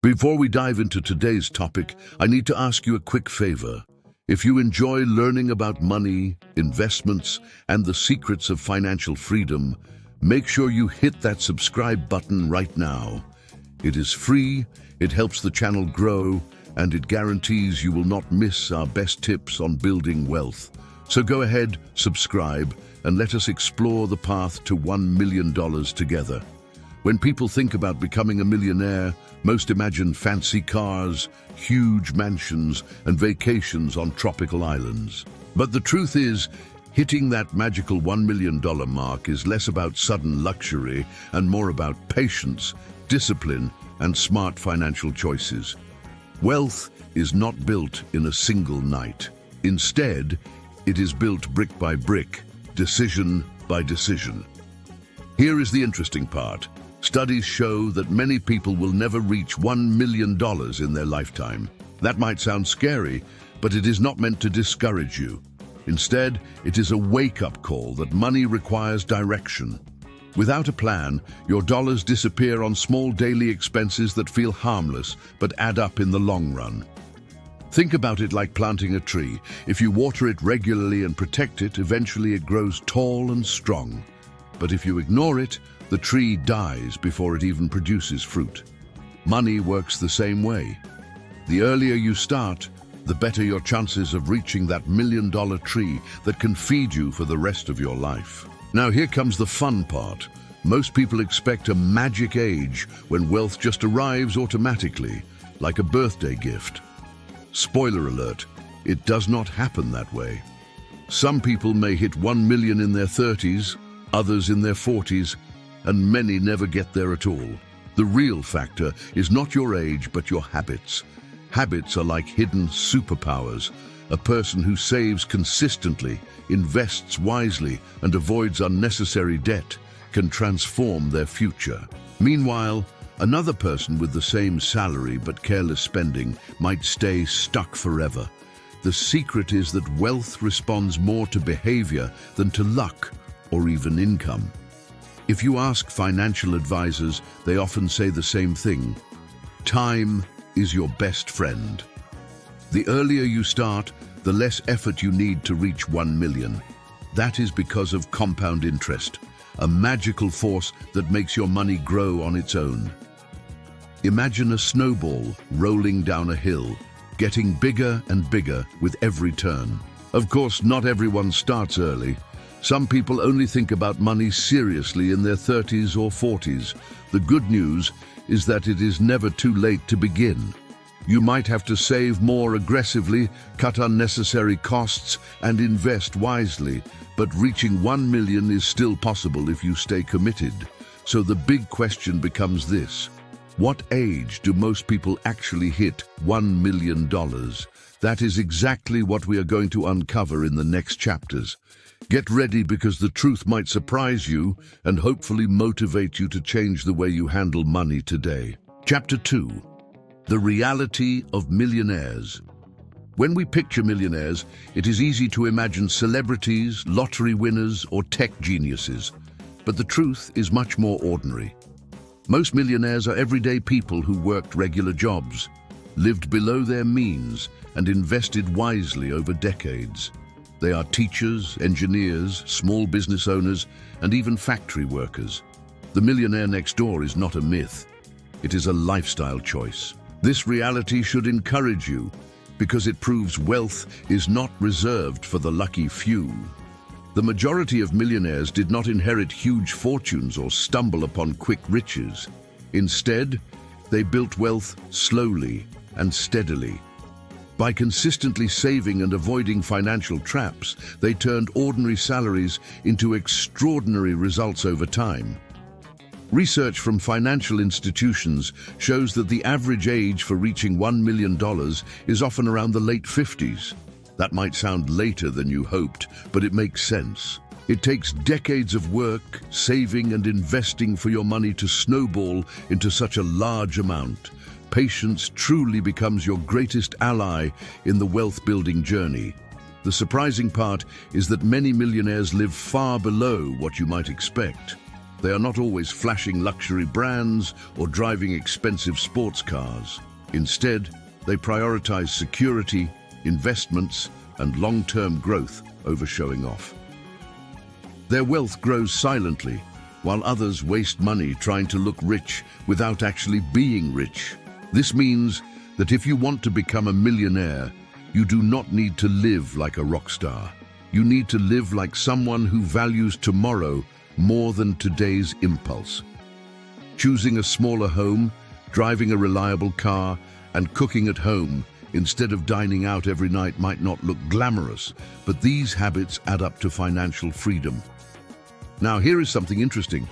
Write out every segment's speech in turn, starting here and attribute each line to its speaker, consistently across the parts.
Speaker 1: Before we dive into today's topic, I need to ask you a quick favor. If you enjoy learning about money, investments, and the secrets of financial freedom, make sure you hit that subscribe button right now. It is free, it helps the channel grow, and it guarantees you will not miss our best tips on building wealth. So go ahead, subscribe, and let us explore the path to $1 million together. When people think about becoming a millionaire, most imagine fancy cars, huge mansions, and vacations on tropical islands. But the truth is, hitting that magical $1 million mark is less about sudden luxury and more about patience, discipline, and smart financial choices. Wealth is not built in a single night. Instead, it is built brick by brick, decision by decision. Here is the interesting part. Studies show that many people will never reach $1 million in their lifetime. That might sound scary, but it is not meant to discourage you. Instead, it is a wake-up call that money requires direction. Without a plan, your dollars disappear on small daily expenses that feel harmless but add up in the long run. Think about it like planting a tree. If you water it regularly and protect it, eventually it grows tall and strong. But if you ignore it, the tree dies before it even produces fruit. Money works the same way. The earlier you start, the better your chances of reaching that $1 million tree that can feed you for the rest of your life. Now here comes the fun part. Most people expect a magic age when wealth just arrives automatically, like a birthday gift. Spoiler alert, it does not happen that way. Some people may hit 1 million in their 30s, others in their 40s, and many never get there at all. The real factor is not your age, but your habits. Habits are like hidden superpowers. A person who saves consistently, invests wisely, and avoids unnecessary debt can transform their future. Meanwhile, another person with the same salary but careless spending might stay stuck forever. The secret is that wealth responds more to behavior than to luck or even income. If you ask financial advisors, they often say the same thing. Time is your best friend. The earlier you start, the less effort you need to reach 1 million. That is because of compound interest, a magical force that makes your money grow on its own. Imagine a snowball rolling down a hill, getting bigger and bigger with every turn. Of course, not everyone starts early. Some people only think about money seriously in their 30s or 40s. The good news is that it is never too late to begin. You might have to save more aggressively, cut unnecessary costs, and invest wisely, but reaching 1 million is still possible if you stay committed. So the big question becomes this: what age do most people actually hit $1 million? That is exactly what we are going to uncover in the next chapters. Get ready, because the truth might surprise you and hopefully motivate you to change the way you handle money today. Chapter 2. The reality of millionaires. When we picture millionaires, it is easy to imagine celebrities, lottery winners, or tech geniuses. But the truth is much more ordinary. Most millionaires are everyday people who worked regular jobs, lived below their means, and invested wisely over decades. They are teachers, engineers, small business owners, and even factory workers. The millionaire next door is not a myth. It is a lifestyle choice. This reality should encourage you, because it proves wealth is not reserved for the lucky few. The majority of millionaires did not inherit huge fortunes or stumble upon quick riches. Instead, they built wealth slowly and steadily. By consistently saving and avoiding financial traps, they turned ordinary salaries into extraordinary results over time. Research from financial institutions shows that the average age for reaching $1 million is often around the late 50s. That might sound later than you hoped, but it makes sense. It takes decades of work, saving, and investing for your money to snowball into such a large amount. Patience truly becomes your greatest ally in the wealth-building journey. The surprising part is that many millionaires live far below what you might expect. They are not always flashing luxury brands or driving expensive sports cars. Instead, they prioritize security, investments, and long-term growth over showing off. Their wealth grows silently, while others waste money trying to look rich without actually being rich. This means that if you want to become a millionaire, you do not need to live like a rock star. You need to live like someone who values tomorrow more than today's impulse. Choosing a smaller home, driving a reliable car, and cooking at home instead of dining out every night might not look glamorous, but these habits add up to financial freedom. Now, here is something interesting.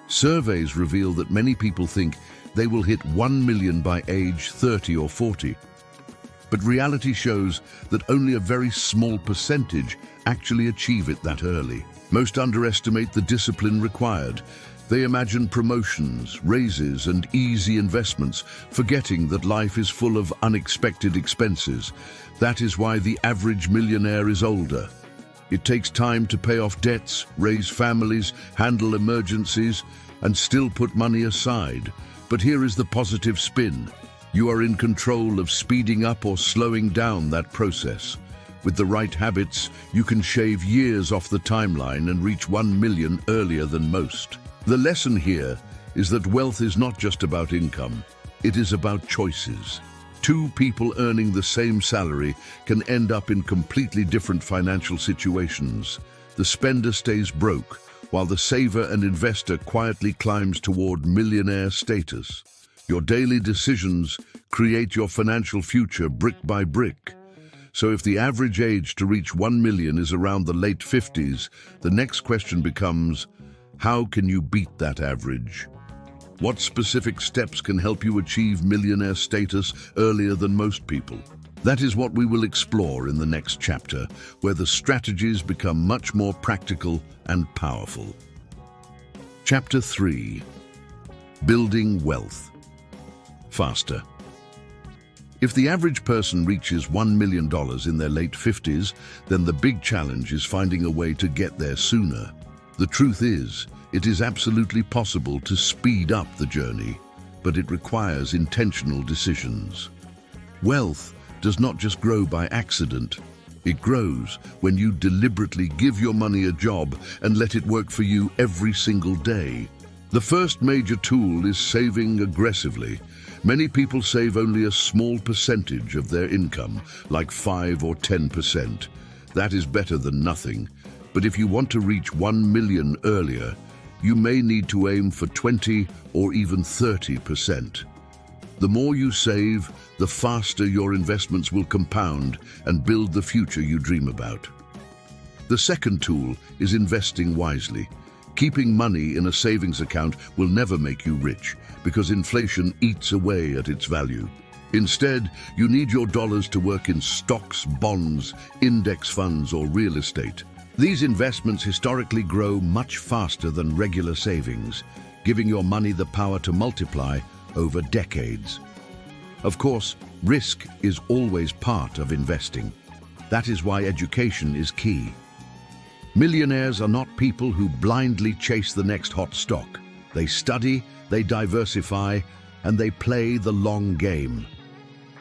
Speaker 1: Surveys reveal that many people think they will hit 1 million by age 30 or 40. But reality shows that only a very small percentage actually achieve it that early. Most underestimate the discipline required. They imagine promotions, raises, and easy investments, forgetting that life is full of unexpected expenses. That is why the average millionaire is older. It takes time to pay off debts, raise families, handle emergencies, and still put money aside. But here is the positive spin. You are in control of speeding up or slowing down that process. With the right habits, you can shave years off the timeline and reach 1 million earlier than most. The lesson here is that wealth is not just about income, it is about choices. Two people earning the same salary can end up in completely different financial situations. The spender stays broke, while the saver and investor quietly climbs toward millionaire status. Your daily decisions create your financial future brick by brick. So if the average age to reach 1 million is around the late 50s, the next question becomes, how can you beat that average? What specific steps can help you achieve millionaire status earlier than most people? That is what we will explore in the next chapter, where the strategies become much more practical and powerful. Chapter 3. Building Wealth Faster. If the average person reaches $1 million in their late 50s, then the big challenge is finding a way to get there sooner. The truth is, it is absolutely possible to speed up the journey, but it requires intentional decisions. Wealth does not just grow by accident. It grows when you deliberately give your money a job and let it work for you every single day. The first major tool is saving aggressively. Many people save only a small percentage of their income, like 5 or 10%. That is better than nothing. But if you want to reach 1 million earlier, you may need to aim for 20 or even 30%. The more you save, the faster your investments will compound and build the future you dream about. The second tool is investing wisely. Keeping money in a savings account will never make you rich, because inflation eats away at its value. Instead, you need your dollars to work in stocks, bonds, index funds, or real estate. These investments historically grow much faster than regular savings, giving your money the power to multiply over decades. Of course, risk is always part of investing. That is why education is key. Millionaires are not people who blindly chase the next hot stock. They study, they diversify, and they play the long game.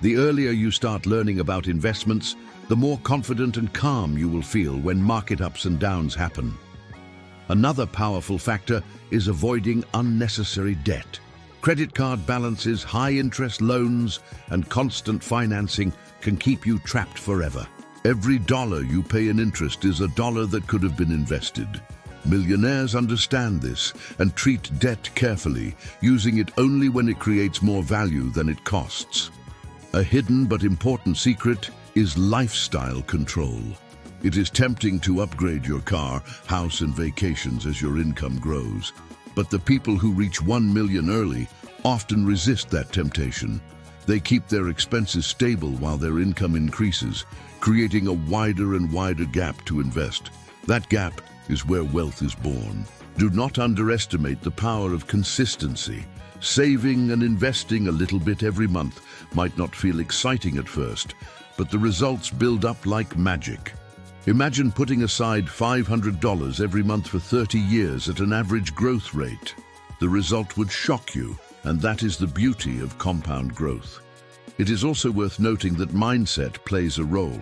Speaker 1: The earlier you start learning about investments, the more confident and calm you will feel when market ups and downs happen. Another powerful factor is avoiding unnecessary debt. Credit card balances, high-interest loans, and constant financing can keep you trapped forever. Every dollar you pay in interest is a dollar that could have been invested. Millionaires understand this and treat debt carefully, using it only when it creates more value than it costs. A hidden but important secret is lifestyle control. It is tempting to upgrade your car, house, and vacations as your income grows. But the people who reach 1 million early often resist that temptation. They keep their expenses stable while their income increases, creating a wider and wider gap to invest. That gap is where wealth is born. Do not underestimate the power of consistency. Saving and investing a little bit every month might not feel exciting at first, but the results build up like magic. Imagine putting aside $500 every month for 30 years at an average growth rate. The result would shock you, and that is the beauty of compound growth. It is also worth noting that mindset plays a role.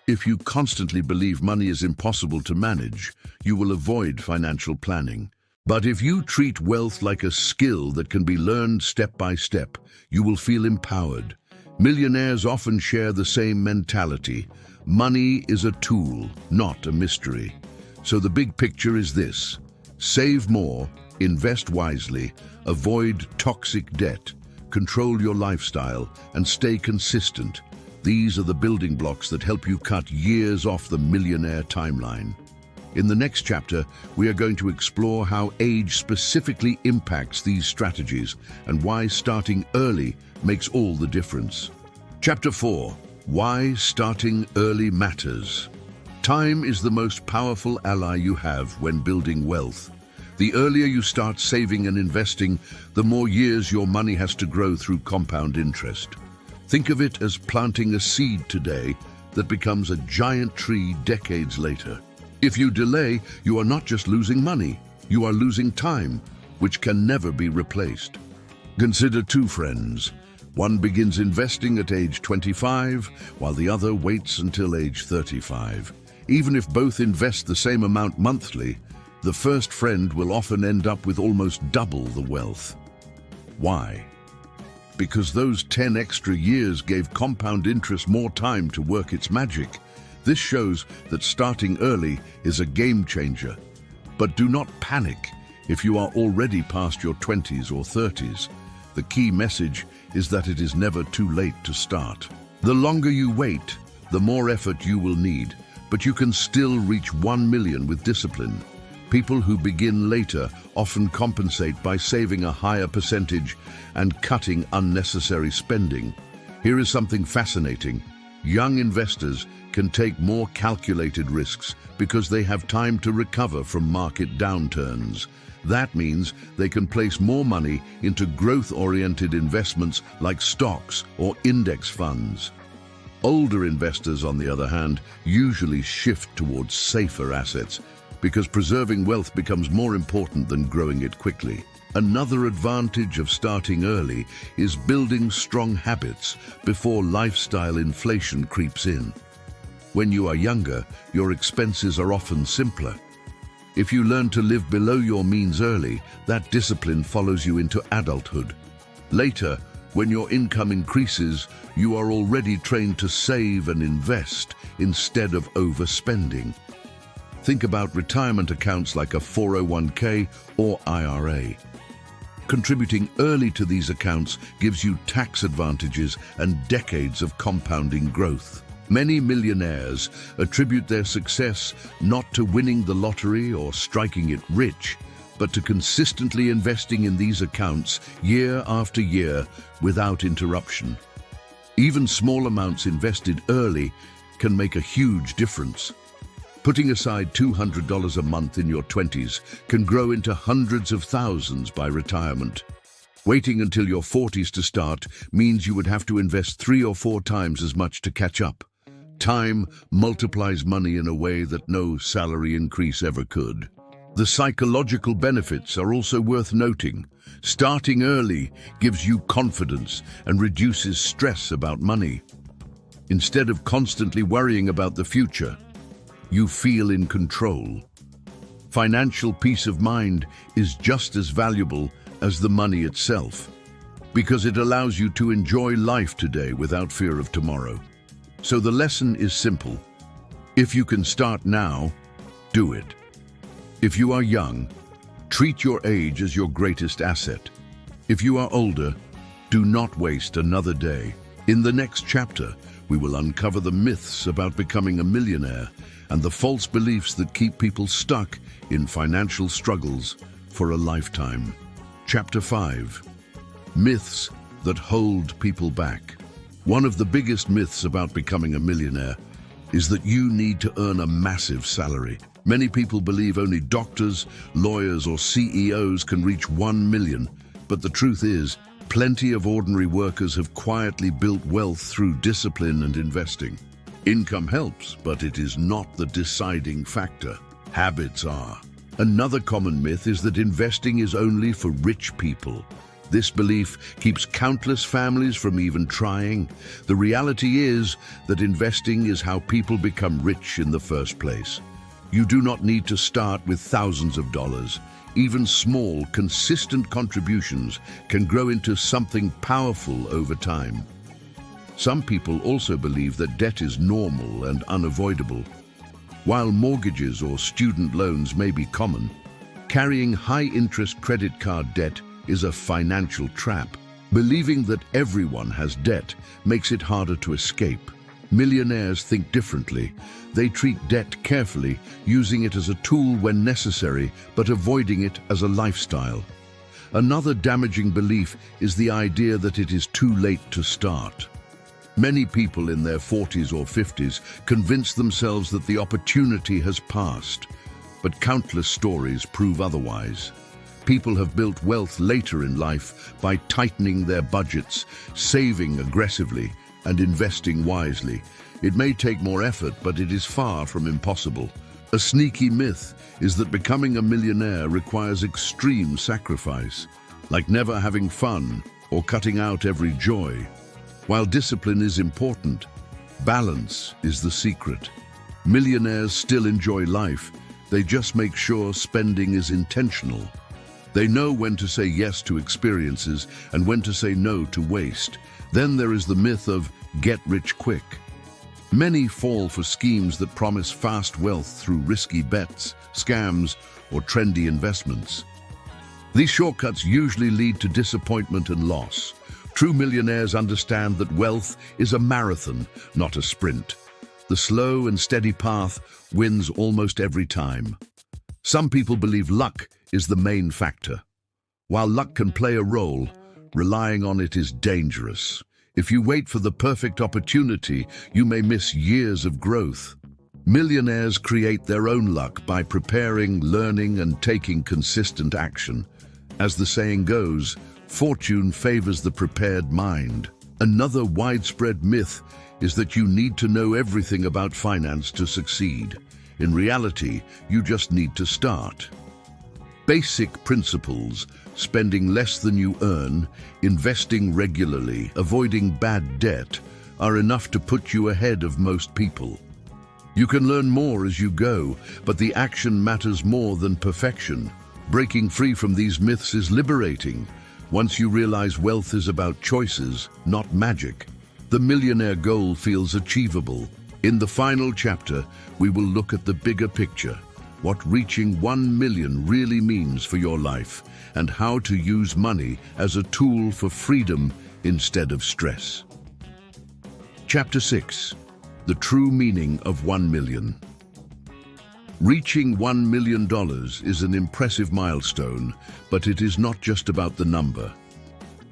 Speaker 1: If you constantly believe money is impossible to manage, you will avoid financial planning. But if you treat wealth like a skill that can be learned step by step, you will feel empowered. Millionaires often share the same mentality. Money is a tool, not a mystery. So the big picture is this: save more, invest wisely, avoid toxic debt, control your lifestyle, and stay consistent. These are the building blocks that help you cut years off the millionaire timeline. In the next chapter, we are going to explore how age specifically impacts these strategies and why starting early makes all the difference. Chapter 4. Why starting early matters. Time is the most powerful ally you have when building wealth. The earlier you start saving and investing, the more years your money has to grow through compound interest. Think of it as planting a seed today that becomes a giant tree decades later. If you delay, you are not just losing money, you are losing time, which can never be replaced. Consider two friends. One begins investing at age 25, while the other waits until age 35. Even if both invest the same amount monthly, the first friend will often end up with almost double the wealth. Why? Because those 10 extra years gave compound interest more time to work its magic. This shows that starting early is a game changer. But do not panic if you are already past your 20s or 30s. The key message is that it is never too late to start. The longer you wait, the more effort you will need, but you can still reach 1 million with discipline. People who begin later often compensate by saving a higher percentage and cutting unnecessary spending. Here is something fascinating. Young investors can take more calculated risks because they have time to recover from market downturns. That means they can place more money into growth-oriented investments like stocks or index funds. Older investors, on the other hand, usually shift towards safer assets because preserving wealth becomes more important than growing it quickly. Another advantage of starting early is building strong habits before lifestyle inflation creeps in. When you are younger, your expenses are often simpler. If you learn to live below your means early, that discipline follows you into adulthood. Later, when your income increases, you are already trained to save and invest instead of overspending. Think about retirement accounts like a 401k or IRA. Contributing early to these accounts gives you tax advantages and decades of compounding growth. Many millionaires attribute their success not to winning the lottery or striking it rich, but to consistently investing in these accounts year after year without interruption. Even small amounts invested early can make a huge difference. Putting aside $200 a month in your 20s can grow into hundreds of thousands by retirement. Waiting until your 40s to start means you would have to invest 3 or 4 times as much to catch up. Time multiplies money in a way that no salary increase ever could. The psychological benefits are also worth noting. Starting early gives you confidence and reduces stress about money. Instead of constantly worrying about the future, you feel in control. Financial peace of mind is just as valuable as the money itself, because it allows you to enjoy life today without fear of tomorrow. So the lesson is simple. If you can start now, do it. If you are young, treat your age as your greatest asset. If you are older, do not waste another day. In the next chapter, we will uncover the myths about becoming a millionaire and the false beliefs that keep people stuck in financial struggles for a lifetime. Chapter 5. Myths that hold people back. One of the biggest myths about becoming a millionaire is that you need to earn a massive salary. Many people believe only doctors, lawyers, or CEOs can reach 1 million, but the truth is, plenty of ordinary workers have quietly built wealth through discipline and investing. Income helps, but it is not the deciding factor. Habits are. Another common myth is that investing is only for rich people. This belief keeps countless families from even trying. The reality is that investing is how people become rich in the first place. You do not need to start with thousands of dollars. Even small, consistent contributions can grow into something powerful over time. Some people also believe that debt is normal and unavoidable. While mortgages or student loans may be common, carrying high-interest credit card debt is a financial trap. Believing that everyone has debt makes it harder to escape. Millionaires think differently. They treat debt carefully, using it as a tool when necessary, but avoiding it as a lifestyle. Another damaging belief is the idea that it is too late to start. Many people in their 40s or 50s convince themselves that the opportunity has passed, but countless stories prove otherwise. People have built wealth later in life by tightening their budgets, saving aggressively, and investing wisely. It may take more effort, but it is far from impossible. A sneaky myth is that becoming a millionaire requires extreme sacrifice, like never having fun or cutting out every joy. While discipline is important, balance is the secret. Millionaires still enjoy life. They just make sure spending is intentional. They know when to say yes to experiences and when to say no to waste. Then there is the myth of get rich quick. Many fall for schemes that promise fast wealth through risky bets, scams, or trendy investments. These shortcuts usually lead to disappointment and loss. True millionaires understand that wealth is a marathon, not a sprint. The slow and steady path wins almost every time. Some people believe luck is the main factor. While luck can play a role, relying on it is dangerous. If you wait for the perfect opportunity, you may miss years of growth. Millionaires create their own luck by preparing, learning, and taking consistent action. As the saying goes, fortune favors the prepared mind. Another widespread myth is that you need to know everything about finance to succeed. In reality, you just need to start. Basic principles, spending less than you earn, investing regularly, avoiding bad debt, are enough to put you ahead of most people. You can learn more as you go, but the action matters more than perfection. Breaking free from these myths is liberating. Once you realize wealth is about choices, not magic, the millionaire goal feels achievable. In the final chapter, we will look at the bigger picture, what reaching 1 million really means for your life, and how to use money as a tool for freedom instead of stress. Chapter 6. The true meaning of 1 million. Reaching $1 million is an impressive milestone, but it is not just about the number.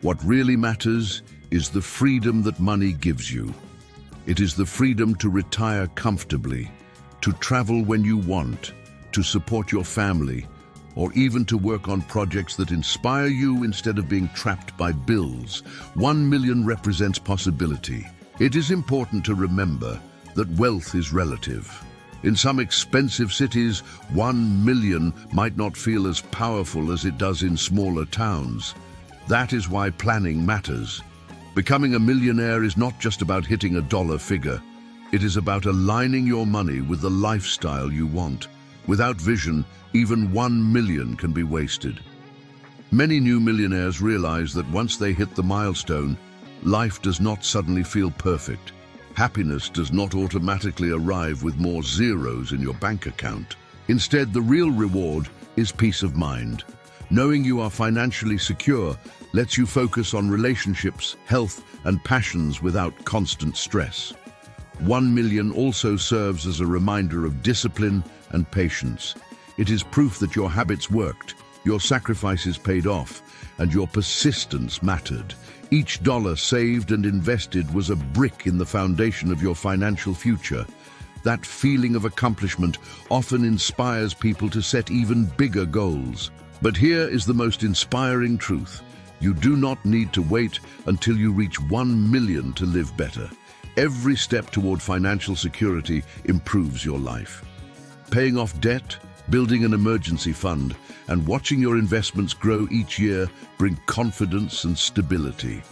Speaker 1: What really matters is the freedom that money gives you. It is the freedom to retire comfortably, to travel when you want, to support your family, or even to work on projects that inspire you instead of being trapped by bills. 1 million represents possibility. It is important to remember that wealth is relative. In some expensive cities, 1 million might not feel as powerful as it does in smaller towns. That is why planning matters. Becoming a millionaire is not just about hitting a dollar figure. It is about aligning your money with the lifestyle you want. Without vision, even 1 million can be wasted. Many new millionaires realize that once they hit the milestone, life does not suddenly feel perfect. Happiness does not automatically arrive with more zeros in your bank account. Instead, the real reward is peace of mind. Knowing you are financially secure lets you focus on relationships, health, and passions without constant stress. 1 million also serves as a reminder of discipline and patience. It is proof that your habits worked, your sacrifices paid off, and your persistence mattered. Each dollar saved and invested was a brick in the foundation of your financial future. That feeling of accomplishment often inspires people to set even bigger goals. But here is the most inspiring truth. You do not need to wait until you reach 1 million to live better. Every step toward financial security improves your life. Paying off debt, building an emergency fund, and watching your investments grow each year bring confidence and stability.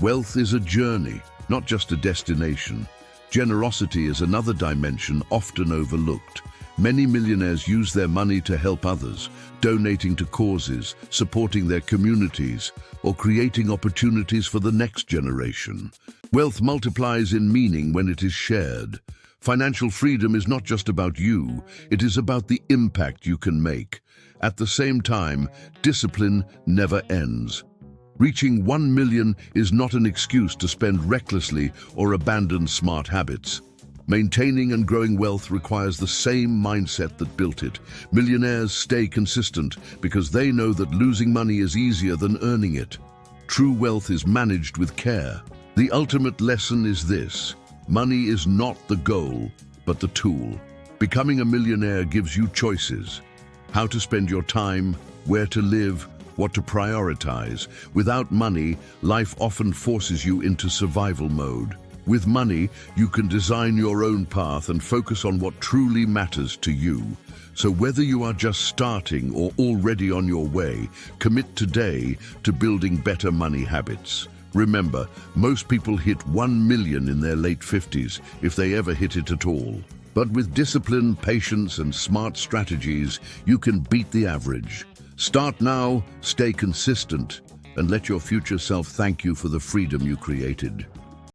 Speaker 1: Wealth is a journey, not just a destination. Generosity is another dimension often overlooked. Many millionaires use their money to help others, donating to causes, supporting their communities, or creating opportunities for the next generation. Wealth multiplies in meaning when it is shared. Financial freedom is not just about you, it is about the impact you can make. At the same time, discipline never ends. Reaching 1 million is not an excuse to spend recklessly or abandon smart habits. Maintaining and growing wealth requires the same mindset that built it. Millionaires stay consistent because they know that losing money is easier than earning it. True wealth is managed with care. The ultimate lesson is this: money is not the goal, but the tool. Becoming a millionaire gives you choices. How to spend your time, where to live, what to prioritize. Without money, life often forces you into survival mode. With money, you can design your own path and focus on what truly matters to you. So whether you are just starting or already on your way, commit today to building better money habits. Remember, most people hit 1 million in their late 50s, if they ever hit it at all. But with discipline, patience, and smart strategies, you can beat the average. Start now, stay consistent, and let your future self thank you for the freedom you created.